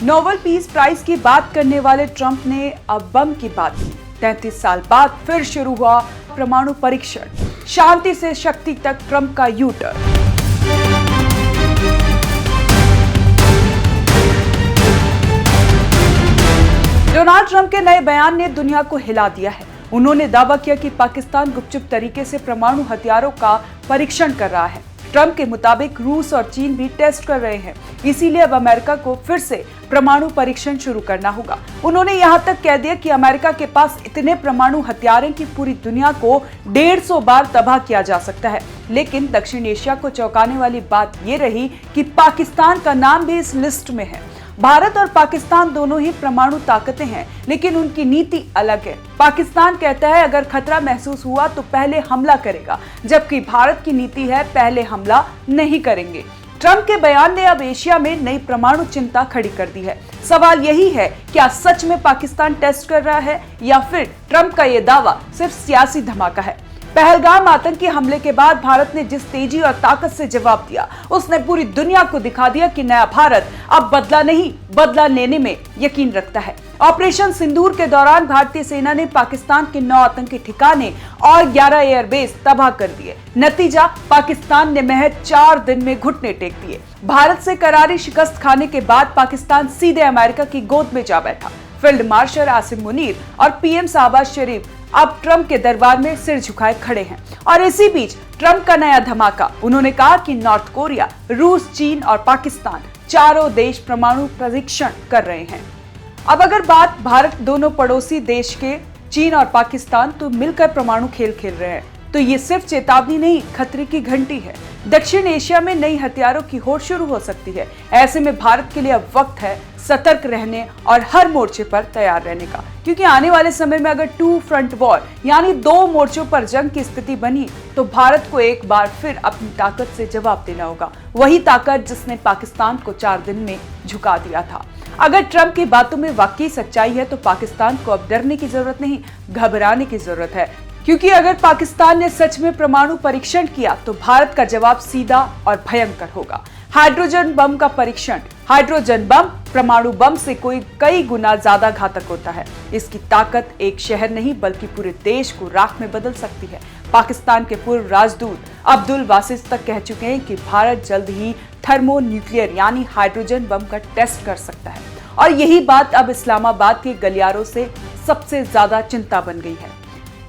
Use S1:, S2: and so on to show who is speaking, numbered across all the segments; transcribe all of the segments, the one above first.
S1: Nobel peace prize की बात करने वाले ट्रंप ने अब बम की बात की। 33 साल बाद फिर शुरू हुआ परमाणु परीक्षण। शांति से शक्ति तक ट्रंप का यू टर्न। डोनाल्ड ट्रंप के नए बयान ने दुनिया को हिला दिया है। उन्होंने दावा किया कि पाकिस्तान गुपचुप तरीके से परमाणु हथियारों का परीक्षण कर रहा है। ट्रंप के मुताबिक रूस और चीन भी टेस्ट कर रहे हैं, इसीलिए अब अमेरिका को फिर से परमाणु परीक्षण शुरू करना होगा। उन्होंने यहां तक कह दिया कि अमेरिका के पास इतने परमाणु हथियार हैं कि पूरी दुनिया को 150 बार तबाह किया जा सकता है। लेकिन दक्षिण एशिया को चौंकाने वाली बात यह रही कि पाकिस्तान का नाम भी इस लिस्ट में है। भारत और पाकिस्तान दोनों ही परमाणु ताकतें हैं, लेकिन उनकी नीति अलग है। पाकिस्तान कहता है अगर खतरा महसूस हुआ तो पहले हमला करेगा, जबकि भारत की नीति है पहले हमला नहीं करेंगे। ट्रंप के बयान ने अब एशिया में नई परमाणु चिंता खड़ी कर दी है। सवाल यही है, क्या सच में पाकिस्तान टेस्ट कर रहा है या फिर ट्रंप का यह दावा सिर्फ सियासी धमाका है? पहलगाम आतंकी हमले के बाद भारत ने जिस तेजी और ताकत से जवाब दिया, उसने पूरी दुनिया को दिखा दिया कि नया भारत अब बदला नहीं, बदला लेने में यकीन रखता है। ऑपरेशन सिंदूर के दौरान भारतीय सेना ने पाकिस्तान के 9 आतंकी ठिकाने और 11 एयरबेस तबाह कर दिए। नतीजा, पाकिस्तान ने महज 4 दिन में घुटने टेक दिए। भारत से करारी शिकस्त खाने के बाद पाकिस्तान सीधे अमेरिका की गोद में जा बैठा। फील्ड मार्शल आसिम मुनीर और पीएम शहबाज शरीफ अब ट्रंप के दरबार में सिर झुकाए खड़े हैं। और इसी बीच ट्रंप का नया धमाका, उन्होंने कहा कि नॉर्थ कोरिया, रूस, चीन और पाकिस्तान चारों देश परमाणु परीक्षण कर रहे हैं। अब अगर बात भारत दोनों पड़ोसी देश के चीन और पाकिस्तान तो मिलकर परमाणु खेल खेल रहे हैं, तो ये सिर्फ चेतावनी नहीं, खतरे की घंटी है। दक्षिण एशिया में नई हथियारों की होड़ शुरू हो सकती है। ऐसे में भारत के लिए अब वक्त है सतर्क रहने और हर मोर्चे पर तैयार रहने का, क्योंकि आने वाले समय में अगर 2 फ्रंट वॉर यानी 2 मोर्चों पर जंग की स्थिति बनी तो भारत को एक बार फिर अपनी ताकत से जवाब देना होगा। वही ताकत जिसने पाकिस्तान को 4 दिन में झुका दिया था। अगर ट्रंप की बातों में वाकई सच्चाई है तो पाकिस्तान को अब डरने की जरूरत नहीं, घबराने की जरूरत है, क्योंकि अगर पाकिस्तान ने सच में परमाणु परीक्षण किया तो भारत का जवाब सीधा और भयंकर होगा। हाइड्रोजन बम का परीक्षण। हाइड्रोजन बम परमाणु बम से कई गुना ज्यादा घातक होता है। इसकी ताकत एक शहर नहीं बल्कि पूरे देश को राख में बदल सकती है। पाकिस्तान के पूर्व राजदूत अब्दुल बासित तक कह चुके हैं कि भारत जल्द ही थर्मो न्यूक्लियर यानी हाइड्रोजन बम का टेस्ट कर सकता है। और यही बात अब इस्लामाबाद के गलियारों से सबसे ज्यादा चिंता बन गई है।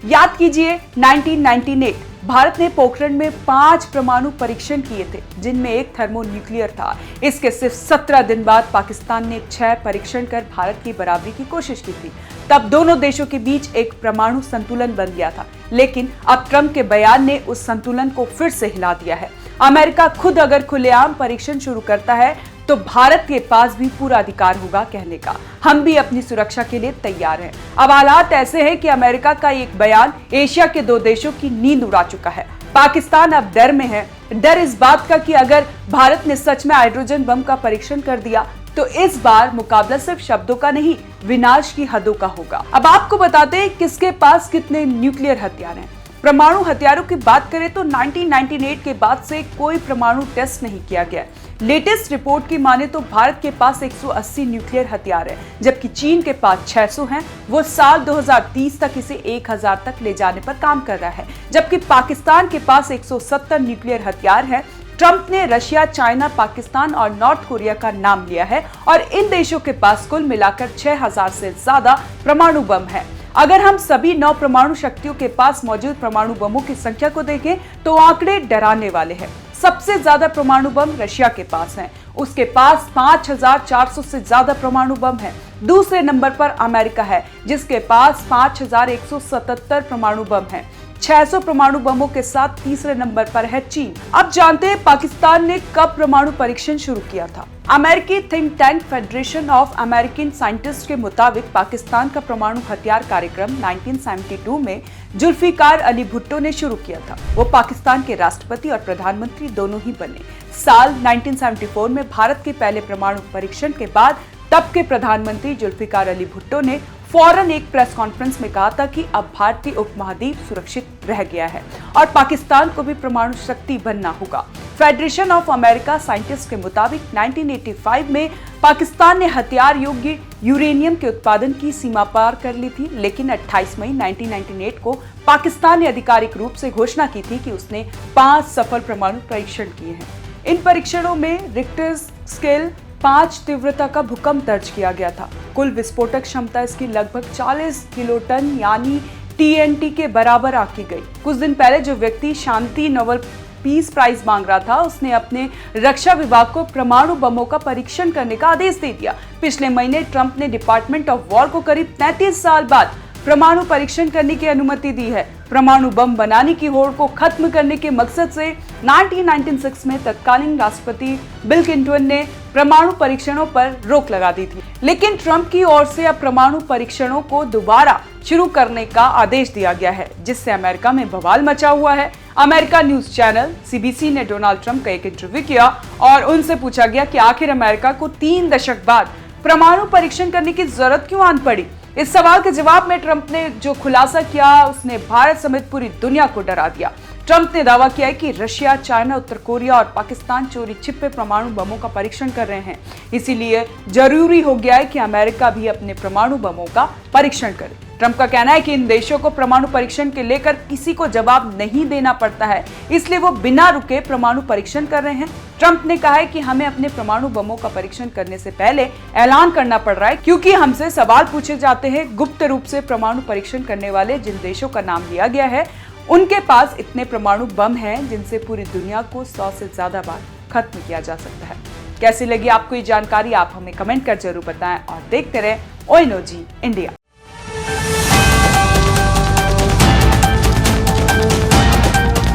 S1: याद कीजिए 1998 भारत ने पोखरण में 5 परमाणु परीक्षण किए थे, जिनमें एक थर्मो न्यूक्लियर था। इसके सिर्फ 17 दिन बाद पाकिस्तान ने 6 परीक्षण कर भारत की बराबरी की कोशिश की थी। तब दोनों देशों के बीच एक परमाणु संतुलन बन गया था, लेकिन अब ट्रंप के बयान ने उस संतुलन को फिर से हिला दिया है। अमेरिका खुद अगर खुलेआम परीक्षण शुरू करता है तो भारत के पास भी पूरा अधिकार होगा कहने का, हम भी अपनी सुरक्षा के लिए तैयार हैं। अब हालात ऐसे हैं कि अमेरिका का एक बयान एशिया के 2 देशों की नींद उड़ा चुका है। पाकिस्तान अब डर में है। डर इस बात का कि अगर भारत ने सच में हाइड्रोजन बम का परीक्षण कर दिया तो इस बार मुकाबला सिर्फ शब्दों का नहीं, विनाश की हदों का होगा। अब आपको बताते हैं किसके पास कितने न्यूक्लियर हथियार हैं। परमाणु हथियारों की बात करें तो 1998 के बाद से कोई परमाणु टेस्ट नहीं किया गया। लेटेस्ट रिपोर्ट की माने तो भारत के पास 180 न्यूक्लियर हथियार है, जबकि चीन के पास 600 हैं। वो साल 2030 तक इसे 1000 तक ले जाने पर काम कर रहा है, जबकि पाकिस्तान के पास 170 न्यूक्लियर हथियार हैं। ट्रंप ने रशिया, चाइना, पाकिस्तान और नॉर्थ कोरिया का नाम लिया है और इन देशों के पास कुल मिलाकर 6000 से ज्यादा परमाणु बम है। अगर हम सभी 9 परमाणु शक्तियों के पास मौजूद परमाणु बमों की संख्या को देखें तो आंकड़े डराने वाले हैं। सबसे ज्यादा परमाणु बम रशिया के पास हैं, उसके पास 5400 से ज्यादा परमाणु बम है। दूसरे नंबर पर अमेरिका है, जिसके पास 5177 परमाणु बम है। 600 परमाणु बमों के साथ तीसरे नंबर पर है चीन। अब जानते हैं पाकिस्तान ने कब परमाणु परीक्षण शुरू किया था। अमेरिकी think tank federation of American scientist के मुताबिक पाकिस्तान का परमाणु हथियार कार्यक्रम 1972 में जुल्फिकार अली भुट्टो ने शुरू किया था। वो पाकिस्तान के राष्ट्रपति और प्रधानमंत्री दोनों ही बने। साल 1974 में भारत के पहले परमाणु परीक्षण के बाद तब के प्रधानमंत्री जुल्फिकार अली भुट्टो ने फौरन एक प्रेस कॉन्फ्रेंस में कहा था कि अब भारतीय उपमहाद्वीप सुरक्षित रह गया है और पाकिस्तान को भी परमाणु शक्ति बनना होगा। फेडरेशन ऑफ अमेरिका साइंटिस्ट के मुताबिक 1985 में पाकिस्तान ने हथियार योग्य यूरेनियम के उत्पादन की सीमा पार कर ली थी, लेकिन 28 मई 1998 को पाकिस्तान ने आधिकारिक रूप से घोषणा की थी कि उसने 5 सफल परमाणु परीक्षण किए हैं। इन परीक्षणों में रिक्टर स्केल 5 तीव्रता का भूकंप दर्ज किया गया था। कुल विस्फोटक क्षमता इसकी लगभग 40 किलोटन यानी TNT के बराबर आंकी गई। कुछ दिन पहले जो व्यक्ति शांति नोबेल पीस प्राइज मांग रहा था, उसने अपने रक्षा विभाग को परमाणु बमों का परीक्षण करने का आदेश दे दिया। पिछले महीने ट्रंप ने डिपार्टमेंट ऑफ वॉर को करीब 33 साल बाद परमाणु परीक्षण करने की अनुमति दी है। परमाणु बम बनाने की होड़ को खत्म करने के मकसद से 1996 में तत्कालीन राष्ट्रपति बिल क्लिंटन ने परमाणु परीक्षणों पर रोक लगा दी थी, लेकिन ट्रंप की ओर से अब परमाणु परीक्षणों को दोबारा शुरू करने का आदेश दिया गया है, जिससे अमेरिका में बवाल मचा हुआ है। अमेरिका न्यूज चैनल CBC ने डोनाल्ड ट्रंप का एक इंटरव्यू किया और उनसे पूछा गया कि आखिर अमेरिका को 3 दशक बाद परमाणु परीक्षण करने की जरूरत क्यों आन पड़ी। इस सवाल के जवाब में ट्रंप ने जो खुलासा किया, उसने भारत समेत पूरी दुनिया को डरा दिया। ट्रंप ने दावा किया है कि रशिया, चाइना, उत्तर कोरिया और पाकिस्तान चोरी छिपे परमाणु बमों का परीक्षण कर रहे हैं, इसीलिए जरूरी हो गया है कि अमेरिका भी अपने परमाणु बमों का परीक्षण करे। ट्रंप का कहना है कि इन देशों को परमाणु परीक्षण के लेकर किसी को जवाब नहीं देना पड़ता है, इसलिए वो बिना रुके परमाणु परीक्षण कर रहे हैं। ट्रंप ने कहा है कि हमें अपने परमाणु बमों का परीक्षण करने से पहले ऐलान करना पड़ रहा है, क्योंकि हमसे सवाल पूछे जाते हैं। गुप्त रूप से परमाणु परीक्षण करने वाले जिन देशों का नाम लिया गया है, उनके पास इतने परमाणु बम हैं जिनसे पूरी दुनिया को 100 से ज्यादा बार खत्म किया जा सकता है। कैसी लगी आपको ये जानकारी, आप हमें कमेंट कर जरूर बताएं और देखते रहें ONOG इंडिया।